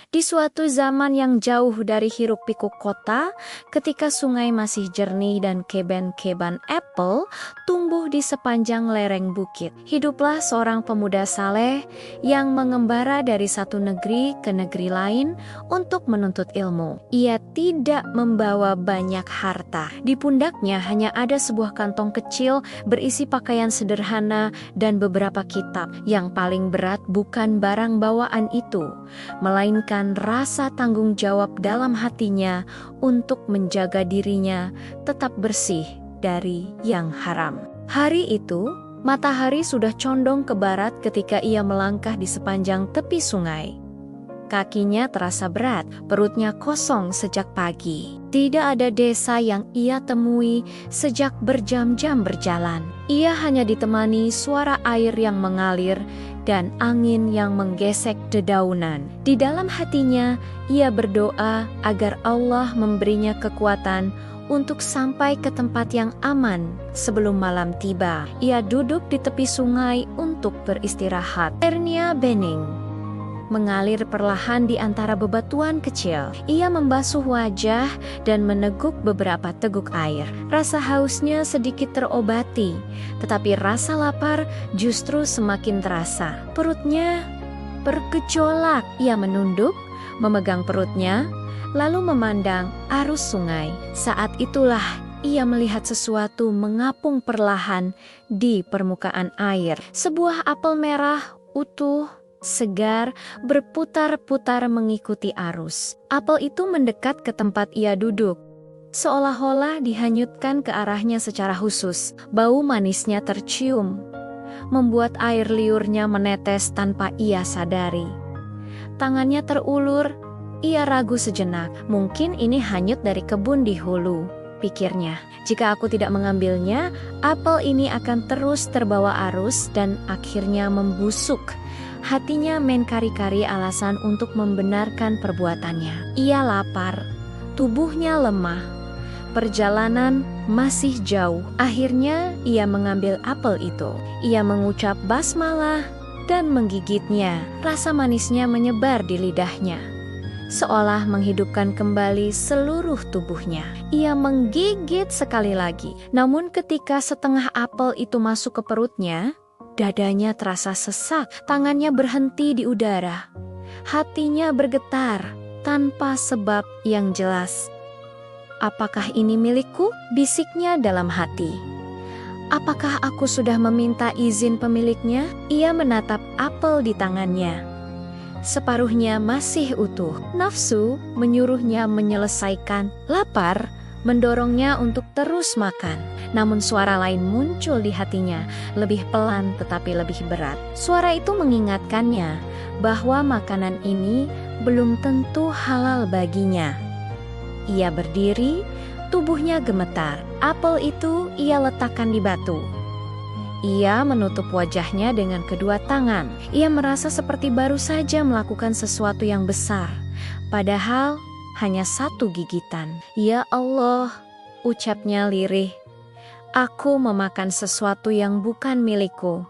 Di suatu zaman yang jauh dari hiruk-pikuk kota, ketika sungai masih jernih dan kebun-kebun apel tumbuh di sepanjang lereng bukit, hiduplah seorang pemuda saleh yang mengembara dari satu negeri ke negeri lain untuk menuntut ilmu. Ia tidak membawa banyak harta. Di pundaknya hanya ada sebuah kantong kecil berisi pakaian sederhana dan beberapa kitab. Yang paling berat bukan barang bawaan itu, melainkan rasa tanggung jawab dalam hatinya untuk menjaga dirinya tetap bersih dari yang haram. Hari itu, matahari sudah condong ke barat ketika ia melangkah di sepanjang tepi sungai. Kakinya terasa berat, perutnya kosong sejak pagi. Tidak ada desa yang ia temui sejak berjam-jam berjalan. Ia hanya ditemani suara air yang mengalir dan angin yang menggesek dedaunan. Di dalam hatinya, ia berdoa agar Allah memberinya kekuatan untuk sampai ke tempat yang aman sebelum malam tiba. Ia duduk di tepi sungai untuk beristirahat. Airnya bening, mengalir perlahan di antara bebatuan kecil. Ia membasuh wajah dan meneguk beberapa teguk air. Rasa hausnya sedikit terobati, tetapi rasa lapar justru semakin terasa. Perutnya bergejolak. Ia menunduk, memegang perutnya, lalu memandang arus sungai. Saat itulah ia melihat sesuatu mengapung perlahan di permukaan air. Sebuah apel merah utuh, segar, berputar-putar mengikuti arus. Apel itu mendekat ke tempat ia duduk, seolah-olah dihanyutkan ke arahnya secara khusus. Bau manisnya tercium, membuat air liurnya menetes tanpa ia sadari. Tangannya terulur, ia ragu sejenak. Mungkin ini hanyut dari kebun di hulu, pikirnya. Jika aku tidak mengambilnya, apel ini akan terus terbawa arus dan akhirnya membusuk. Hatinya main kari-kari alasan untuk membenarkan perbuatannya. Ia lapar, tubuhnya lemah. Perjalanan masih jauh. Akhirnya ia mengambil apel itu. Ia mengucap basmalah dan menggigitnya. Rasa manisnya menyebar di lidahnya, seolah menghidupkan kembali seluruh tubuhnya. Ia menggigit sekali lagi. Namun ketika setengah apel itu masuk ke perutnya, dadanya terasa sesak, tangannya berhenti di udara. Hatinya bergetar tanpa sebab yang jelas. Apakah ini milikku? Bisiknya dalam hati. Apakah aku sudah meminta izin pemiliknya? Ia menatap apel di tangannya. Separuhnya masih utuh. Nafsu menyuruhnya menyelesaikan. Lapar mendorongnya untuk terus makan. Namun suara lain muncul di hatinya, lebih pelan tetapi lebih berat. Suara itu mengingatkannya bahwa makanan ini belum tentu halal baginya. Ia berdiri, tubuhnya gemetar. Apel itu ia letakkan di batu. Ia menutup wajahnya dengan kedua tangan. Ia merasa seperti baru saja melakukan sesuatu yang besar, padahal hanya satu gigitan. Ya Allah, ucapnya lirih. Aku memakan sesuatu yang bukan milikku.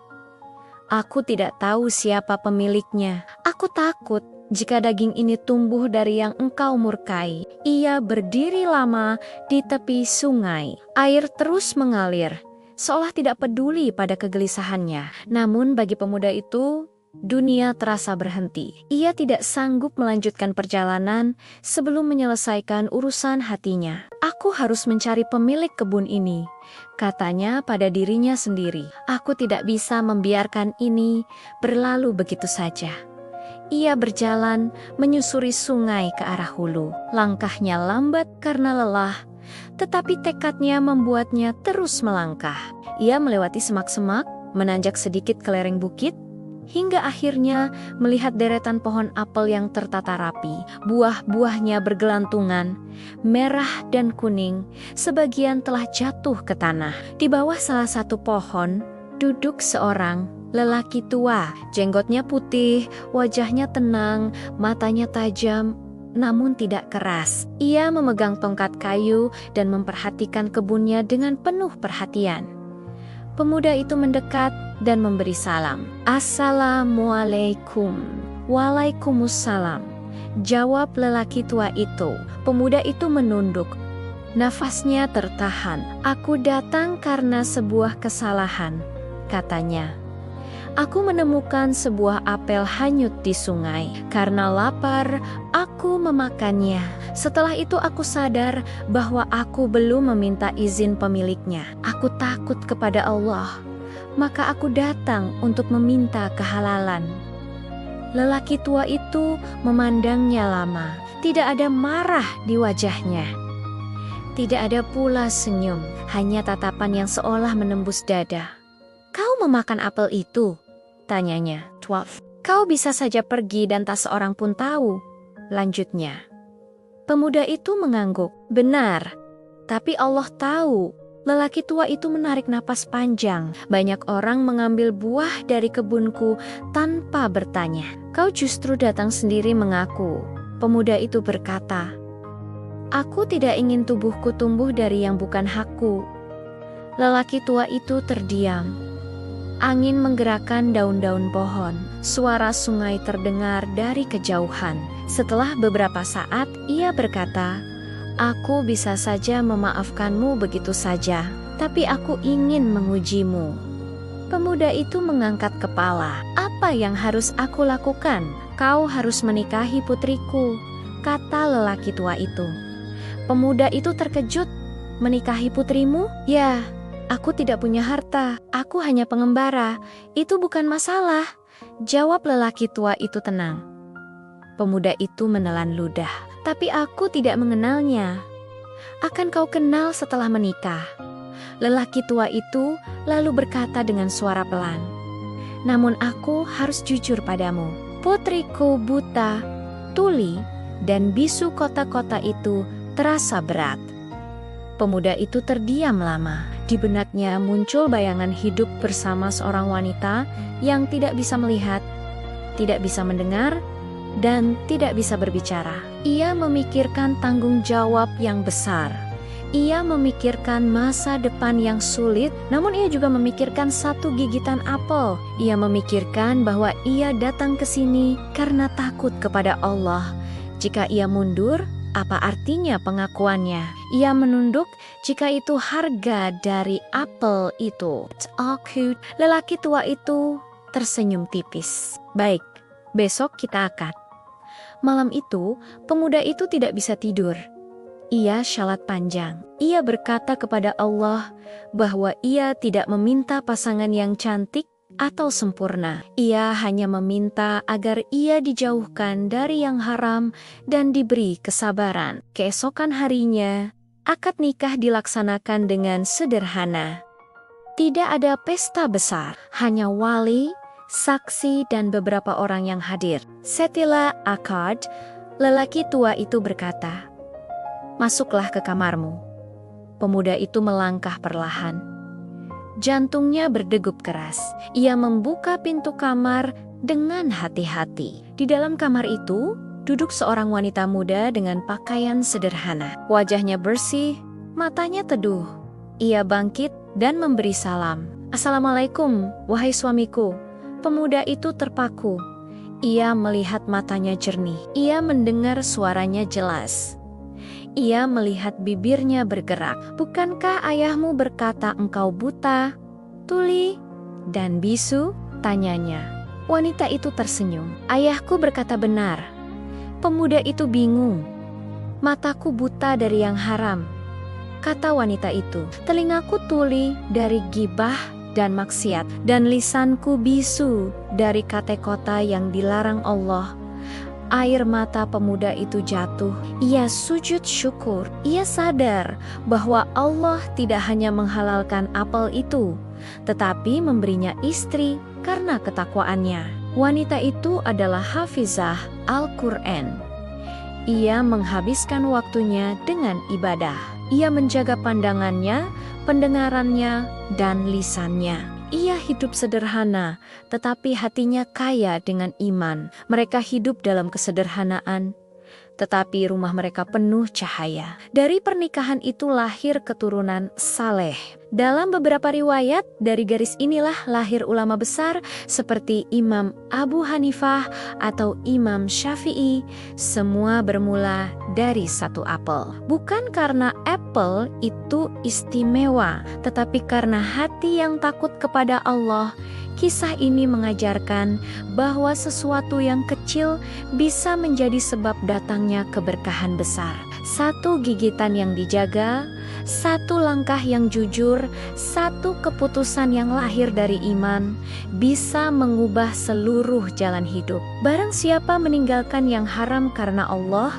Aku tidak tahu siapa pemiliknya. Aku takut jika daging ini tumbuh dari yang engkau murkai. Ia berdiri lama di tepi sungai. Air terus mengalir, seolah tidak peduli pada kegelisahannya. Namun bagi pemuda itu, dunia terasa berhenti. Ia tidak sanggup melanjutkan perjalanan sebelum menyelesaikan urusan hatinya. Aku harus mencari pemilik kebun ini, katanya pada dirinya sendiri. Aku tidak bisa membiarkan ini berlalu begitu saja. Ia berjalan menyusuri sungai ke arah hulu. Langkahnya lambat karena lelah, tetapi tekadnya membuatnya terus melangkah. Ia melewati semak-semak, menanjak sedikit ke lereng bukit, hingga akhirnya melihat deretan pohon apel yang tertata rapi. Buah-buahnya bergelantungan, merah dan kuning, sebagian telah jatuh ke tanah. Di bawah salah satu pohon, duduk seorang lelaki tua. Jenggotnya putih, wajahnya tenang, matanya tajam, namun tidak keras. Ia memegang tongkat kayu dan memperhatikan kebunnya dengan penuh perhatian. Pemuda itu mendekat dan memberi salam. Assalamualaikum. Waalaikumsalam, jawab lelaki tua itu. Pemuda itu menunduk. Nafasnya tertahan. Aku datang karena sebuah kesalahan, katanya. Aku menemukan sebuah apel hanyut di sungai. Karena lapar, aku memakannya. Setelah itu aku sadar bahwa aku belum meminta izin pemiliknya. Aku takut kepada Allah. Maka aku datang untuk meminta kehalalan. Lelaki tua itu memandangnya lama. Tidak ada marah di wajahnya. Tidak ada pula senyum. Hanya tatapan yang seolah menembus dada. Kau memakan apel itu? Tanyanya. Kau bisa saja pergi dan tak seorang pun tahu. Lanjutnya. Pemuda itu mengangguk. Benar. Tapi Allah tahu. Lelaki tua itu menarik napas panjang. Banyak orang mengambil buah dari kebunku tanpa bertanya. Kau justru datang sendiri mengaku. Pemuda itu berkata. Aku tidak ingin tubuhku tumbuh dari yang bukan hakku. Lelaki tua itu terdiam. Angin menggerakkan daun-daun pohon. Suara sungai terdengar dari kejauhan. Setelah beberapa saat, ia berkata, aku bisa saja memaafkanmu begitu saja, tapi aku ingin mengujimu. Pemuda itu mengangkat kepala. Apa yang harus aku lakukan? Kau harus menikahi putriku, kata lelaki tua itu. Pemuda itu terkejut. Menikahi putrimu? Ya. Aku tidak punya harta, aku hanya pengembara. Itu bukan masalah, jawab lelaki tua itu tenang. Pemuda itu menelan ludah. Tapi aku tidak mengenalnya. Akan kau kenal setelah menikah. Lelaki tua itu lalu berkata dengan suara pelan. Namun aku harus jujur padamu. Putriku buta, tuli, dan bisu kota-kota itu terasa berat. Pemuda itu terdiam lama. Di benaknya muncul bayangan hidup bersama seorang wanita yang tidak bisa melihat, tidak bisa mendengar, dan tidak bisa berbicara. Ia memikirkan tanggung jawab yang besar. Ia memikirkan masa depan yang sulit, namun ia juga memikirkan satu gigitan apel. Ia memikirkan bahwa ia datang ke sini karena takut kepada Allah. Jika ia mundur, apa artinya pengakuannya? Ia menunduk jika itu harga dari apel itu. Lelaki tua itu tersenyum tipis. Baik, besok kita akan. Malam itu, pemuda itu tidak bisa tidur. Ia syalat panjang. Ia berkata kepada Allah bahwa ia tidak meminta pasangan yang cantik atau sempurna. Ia hanya meminta agar ia dijauhkan dari yang haram dan diberi kesabaran. Keesokan harinya, akad nikah dilaksanakan dengan sederhana. Tidak ada pesta besar, hanya wali, saksi, dan beberapa orang yang hadir. Setelah akad, lelaki tua itu berkata, masuklah ke kamarmu. Pemuda itu melangkah perlahan. Jantungnya berdegup keras. Ia membuka pintu kamar dengan hati-hati. Di dalam kamar itu, duduk seorang wanita muda dengan pakaian sederhana. Wajahnya bersih, matanya teduh. Ia bangkit dan memberi salam. Assalamualaikum, wahai suamiku. Pemuda itu terpaku. Ia melihat matanya jernih. Ia mendengar suaranya jelas. Ia melihat bibirnya bergerak. Bukankah ayahmu berkata engkau buta, tuli, dan bisu? Tanyanya. Wanita itu tersenyum. Ayahku berkata benar. Pemuda itu bingung. Mataku buta dari yang haram, kata wanita itu. Telingaku tuli dari gibah dan maksiat, dan lisanku bisu dari kata-kata yang dilarang Allah. Air mata pemuda itu jatuh. Ia sujud syukur. Ia sadar bahwa Allah tidak hanya menghalalkan apel itu, tetapi memberinya istri karena ketakwaannya. Wanita itu adalah hafizah Al-Quran. Ia menghabiskan waktunya dengan ibadah. Ia menjaga pandangannya, pendengarannya, dan lisannya. Ia hidup sederhana, tetapi hatinya kaya dengan iman. Mereka hidup dalam kesederhanaan, tetapi rumah mereka penuh cahaya. Dari pernikahan itu lahir keturunan saleh. Dalam beberapa riwayat, dari garis inilah lahir ulama besar seperti Imam Abu Hanifah atau Imam Syafi'i. Semua bermula dari satu apel. Bukan karena apel itu istimewa, tetapi karena hati yang takut kepada Allah. Kisah ini mengajarkan bahwa sesuatu yang kecil bisa menjadi sebab datangnya keberkahan besar. Satu gigitan yang dijaga, satu langkah yang jujur, satu keputusan yang lahir dari iman, bisa mengubah seluruh jalan hidup. Barang siapa meninggalkan yang haram karena Allah,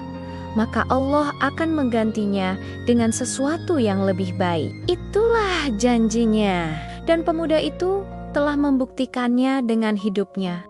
maka Allah akan menggantinya dengan sesuatu yang lebih baik. Itulah janjinya. Dan pemuda itu telah membuktikannya dengan hidupnya.